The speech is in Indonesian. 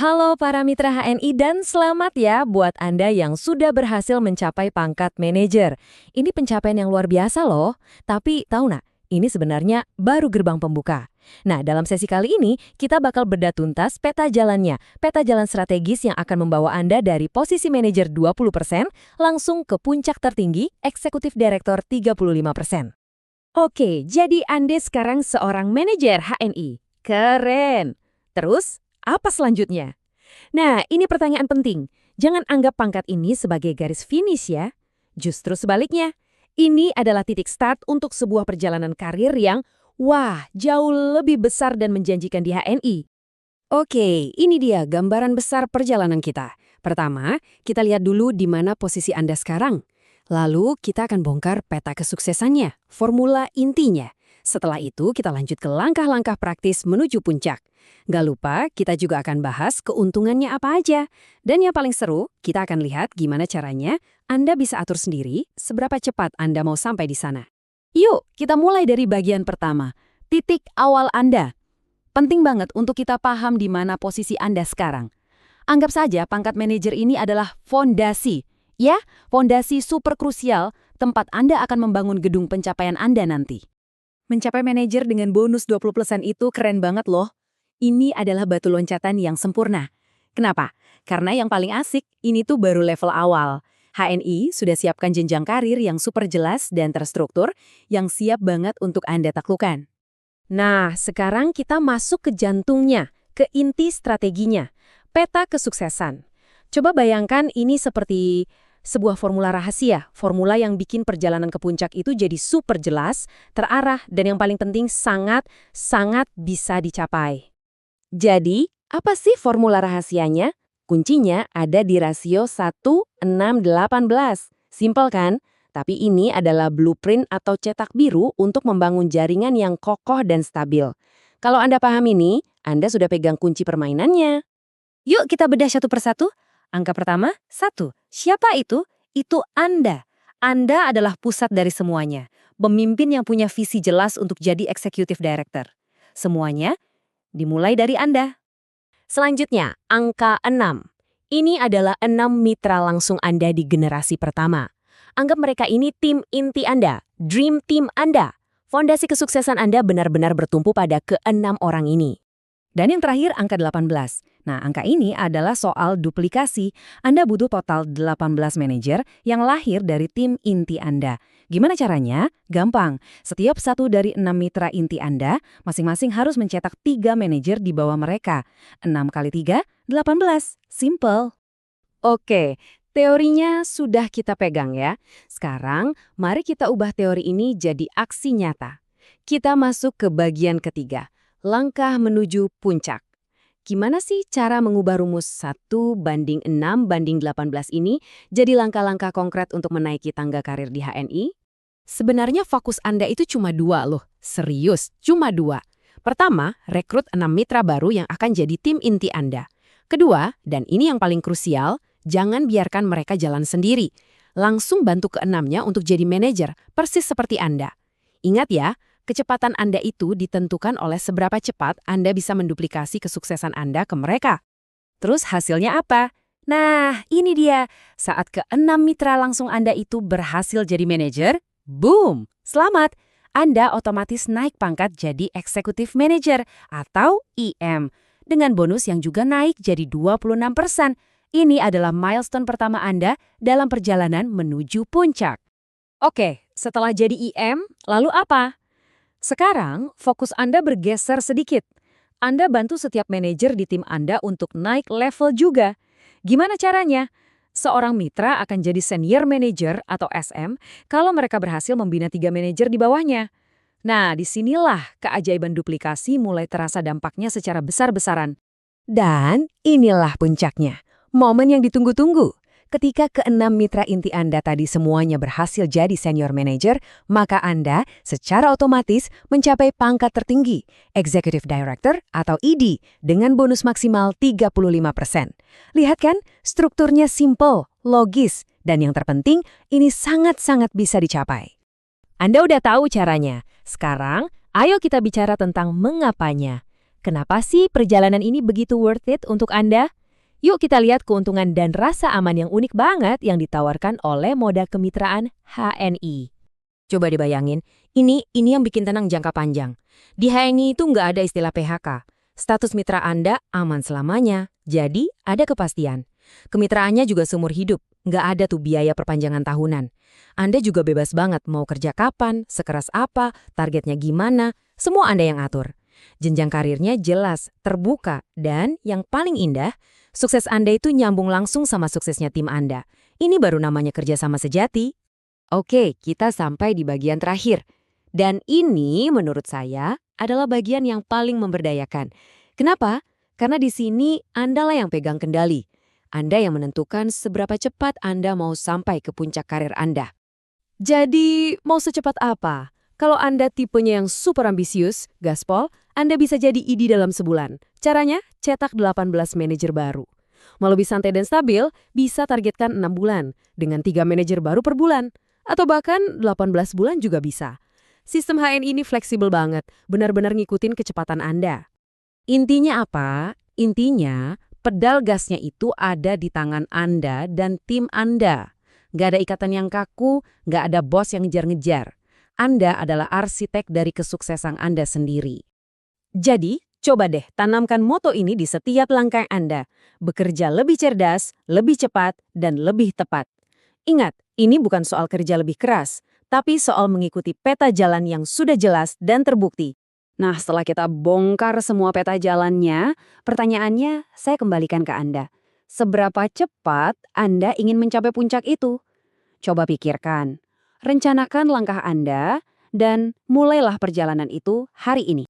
Halo para mitra HNI dan selamat ya buat Anda yang sudah berhasil mencapai pangkat manajer. Ini pencapaian yang luar biasa loh. Tapi tahu nggak, ini sebenarnya baru gerbang pembuka. Nah, dalam sesi kali ini kita bakal bedah tuntas peta jalannya, peta jalan strategis yang akan membawa Anda dari posisi manajer 20% langsung ke puncak tertinggi, eksekutif direktur 35%. Oke, jadi Anda sekarang seorang manajer HNI. Keren. Terus, apa selanjutnya? Nah, ini pertanyaan penting. Jangan anggap pangkat ini sebagai garis finish ya. Justru sebaliknya, ini adalah titik start untuk sebuah perjalanan karir yang, wah, jauh lebih besar dan menjanjikan di HNI. Oke, ini dia gambaran besar perjalanan kita. Pertama, kita lihat dulu di mana posisi Anda sekarang. Lalu, kita akan bongkar peta kesuksesannya, formula intinya. Setelah itu, kita lanjut ke langkah-langkah praktis menuju puncak. Gak lupa, kita juga akan bahas keuntungannya apa aja. Dan yang paling seru, kita akan lihat gimana caranya Anda bisa atur sendiri seberapa cepat Anda mau sampai di sana. Yuk, kita mulai dari bagian pertama, titik awal Anda. Penting banget untuk kita paham di mana posisi Anda sekarang. Anggap saja pangkat manajer ini adalah fondasi. Ya, fondasi super krusial tempat Anda akan membangun gedung pencapaian Anda nanti. Mencapai manajer dengan bonus 20% itu keren banget loh. Ini adalah batu loncatan yang sempurna. Kenapa? Karena yang paling asik, ini tuh baru level awal. HNI sudah siapkan jenjang karir yang super jelas dan terstruktur, yang siap banget untuk Anda taklukkan. Nah, sekarang kita masuk ke jantungnya, ke inti strateginya, peta kesuksesan. Coba bayangkan ini seperti sebuah formula rahasia, formula yang bikin perjalanan ke puncak itu jadi super jelas, terarah, dan yang paling penting sangat bisa dicapai. Jadi, apa sih formula rahasianya? Kuncinya ada di rasio 1:6:18. Simpel kan? Tapi ini adalah blueprint atau cetak biru untuk membangun jaringan yang kokoh dan stabil. Kalau Anda paham ini, Anda sudah pegang kunci permainannya. Yuk kita bedah satu persatu. Angka pertama, 1. Siapa itu? Itu Anda. Anda adalah pusat dari semuanya. Pemimpin yang punya visi jelas untuk jadi executive director. Semuanya dimulai dari Anda. Selanjutnya, angka 6. Ini adalah 6 mitra langsung Anda di generasi pertama. Anggap mereka ini tim inti Anda, dream team Anda. Fondasi kesuksesan Anda benar-benar bertumpu pada ke-6 orang ini. Dan yang terakhir, angka 18. Nah, angka ini adalah soal duplikasi. Anda butuh total 18 manajer yang lahir dari tim inti Anda. Gimana caranya? Gampang. Setiap satu dari 6 mitra inti Anda, masing-masing harus mencetak 3 manajer di bawah mereka. 6 kali 3, 18. Simple. Oke, teorinya sudah kita pegang ya. Sekarang, mari kita ubah teori ini jadi aksi nyata. Kita masuk ke bagian ketiga. Langkah menuju puncak. Gimana sih cara mengubah rumus 1:6:18 ini jadi langkah-langkah konkret untuk menaiki tangga karir di HNI? Sebenarnya fokus Anda itu cuma 2 loh. Serius, cuma 2. Pertama, rekrut 6 mitra baru yang akan jadi tim inti Anda. Kedua, dan ini yang paling krusial, jangan biarkan mereka jalan sendiri. Langsung bantu ke-6-nya untuk jadi manajer, persis seperti Anda. Ingat ya, kecepatan Anda itu ditentukan oleh seberapa cepat Anda bisa menduplikasi kesuksesan Anda ke mereka. Terus hasilnya apa? Nah, ini dia. Saat ke-6 mitra langsung Anda itu berhasil jadi manajer, boom! Selamat! Anda otomatis naik pangkat jadi Executive Manager atau EM. Dengan bonus yang juga naik jadi 26%. Ini adalah milestone pertama Anda dalam perjalanan menuju puncak. Oke, setelah jadi EM, lalu apa? Sekarang, fokus Anda bergeser sedikit. Anda bantu setiap manajer di tim Anda untuk naik level juga. Gimana caranya? Seorang mitra akan jadi senior manager atau SM kalau mereka berhasil membina 3 manajer di bawahnya. Nah, disinilah keajaiban duplikasi mulai terasa dampaknya secara besar-besaran. Dan inilah puncaknya. Momen yang ditunggu-tunggu. Ketika ke-6 mitra inti Anda tadi semuanya berhasil jadi senior manager, maka Anda secara otomatis mencapai pangkat tertinggi, Executive Director atau ED, dengan bonus maksimal 35%. Lihat kan, strukturnya simple, logis, dan yang terpenting, ini sangat-sangat bisa dicapai. Anda udah tahu caranya. Sekarang, ayo kita bicara tentang mengapanya. Kenapa sih perjalanan ini begitu worth it untuk Anda? Yuk kita lihat keuntungan dan rasa aman yang unik banget yang ditawarkan oleh moda kemitraan HNI. Coba dibayangin, ini yang bikin tenang jangka panjang. Di HNI itu nggak ada istilah PHK. Status mitra Anda aman selamanya, jadi ada kepastian. Kemitraannya juga seumur hidup, nggak ada tuh biaya perpanjangan tahunan. Anda juga bebas banget mau kerja kapan, sekeras apa, targetnya gimana, semua Anda yang atur. Jenjang karirnya jelas, terbuka, dan yang paling indah, sukses Anda itu nyambung langsung sama suksesnya tim Anda. Ini baru namanya kerjasama sejati. Oke, kita sampai di bagian terakhir. Dan ini menurut saya adalah bagian yang paling memberdayakan. Kenapa? Karena di sini Anda lah yang pegang kendali. Anda yang menentukan seberapa cepat Anda mau sampai ke puncak karir Anda. Jadi, mau secepat apa? Kalau Anda tipenya yang super ambisius, gaspol, Anda bisa jadi ID dalam sebulan. Caranya, cetak 18 manajer baru. Mau lebih santai dan stabil, bisa targetkan 6 bulan, dengan 3 manajer baru per bulan. Atau bahkan 18 bulan juga bisa. Sistem HN ini fleksibel banget, benar-benar ngikutin kecepatan Anda. Intinya apa? Intinya, pedal gasnya itu ada di tangan Anda dan tim Anda. Nggak ada ikatan yang kaku, nggak ada bos yang ngejar-ngejar. Anda adalah arsitek dari kesuksesan Anda sendiri. Jadi, coba deh tanamkan moto ini di setiap langkah Anda. Bekerja lebih cerdas, lebih cepat, dan lebih tepat. Ingat, ini bukan soal kerja lebih keras, tapi soal mengikuti peta jalan yang sudah jelas dan terbukti. Nah, setelah kita bongkar semua peta jalannya, pertanyaannya saya kembalikan ke Anda. Seberapa cepat Anda ingin mencapai puncak itu? Coba pikirkan. Rencanakan langkah Anda dan mulailah perjalanan itu hari ini.